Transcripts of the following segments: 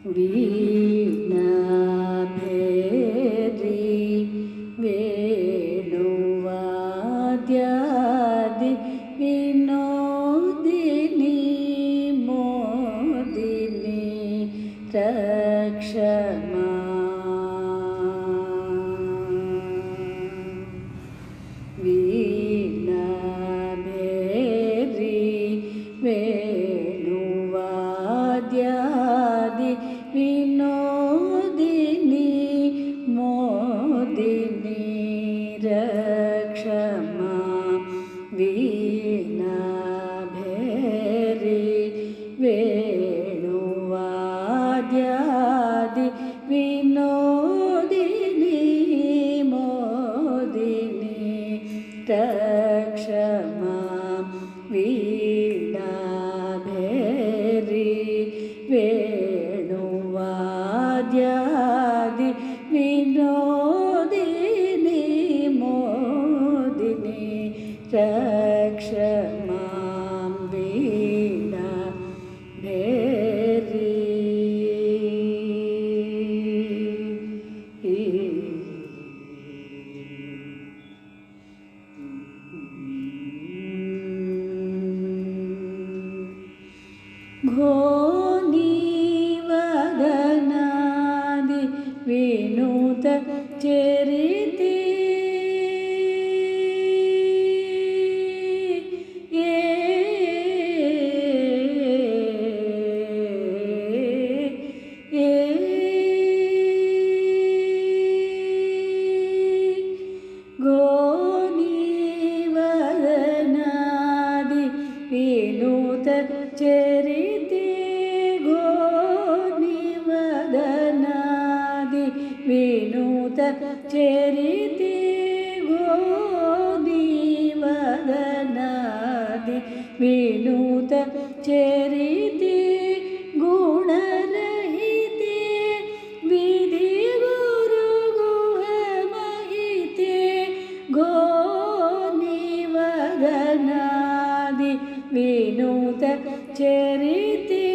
वीणाभेरी वेणुवाद्यादि विनोदिनी मोदिनी रक्षमा वीणाभेरी वेणुवाद्यादि विनोदिनी मोदिनी रक्षमा वीणाभेरी वेणुवाद्यादि विनोदिनी मोदिनी रक्षमा वीणाभेरी वेणुवाद्यादि विनोदिनी मोदिनी रक्षमा वीणाभेरी घोनिवदनादि विनूत चरिते घोनिवदनादि विनूत चरिते घोनिवदनादि विनूत चरिते घोनिवदनादि विनूत चरिते गुणरहिते विधिगुरुगुहमहिते घोनिवदनादि विनूत चरिते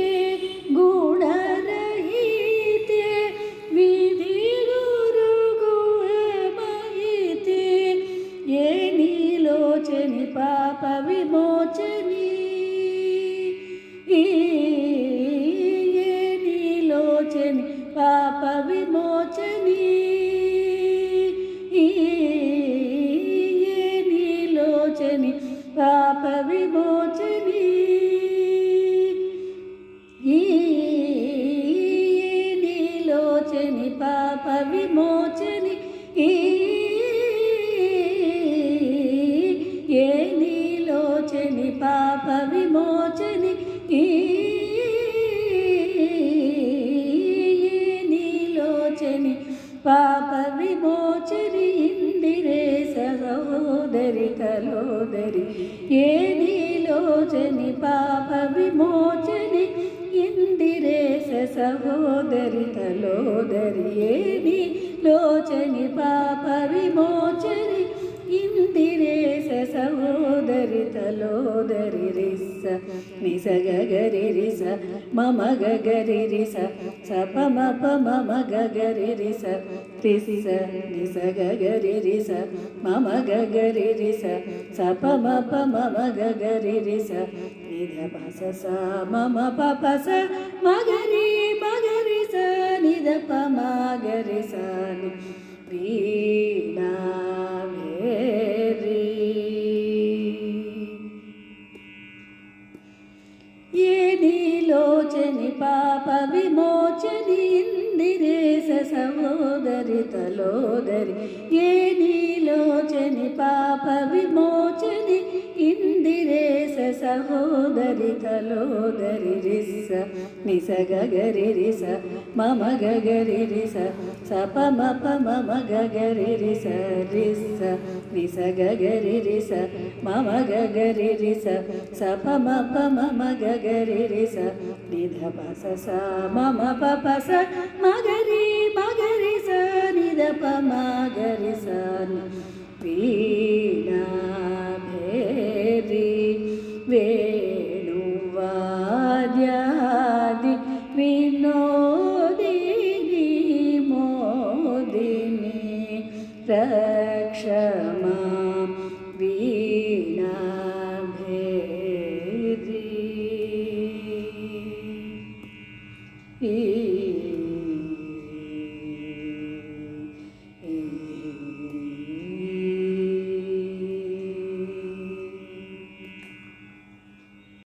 गुणरहिते विधिगुरुगुहमहिते ये नीलोचनि पाप विमोचनी ये नीलोचनि पाप विमोचनी ये नीलोचनि पाप विमोचनी नीलोचनि पाप विमोचनी ये नीलोचनि पाप विमोचनी नीलोचनि पाप विमोचनी इंदिरे सहोदरि कलोदरि ये नीलोचनि पाप विमोचनी इंदिरे सहोदरि कलोदरि ये नीलोचनि पाप विमोचनी इंदिरे सहोदरि तलोदरि रिस निस गगरि रिस मम गगरि रिस स पम पम गगरि रिस रिस निस गगरि रिस मम गगरि रिस स पम गगरि रिस निध पस स मम पप स मगरि मगरि स निध पम गरि स वीणाभेरी ये नीलोचनि पाप विमोचनी इंदिरे सहोदरि तलोदरि ये नीलोचनि पाप विमोचनी इंदिरे सहोदरि तलोदरि रिस निस गगरि रिस मम गगरि रिस स पम गगरि रिस रिस निस गगरि रिस मम गगरि रिस स पम गगरि रिस निध पस स मम पप स मगरि मगरि स निध पम गरि स वीणाभेरी वेणुवाद्यादि विनोदिनी रक्ष मां वीणाभेदी।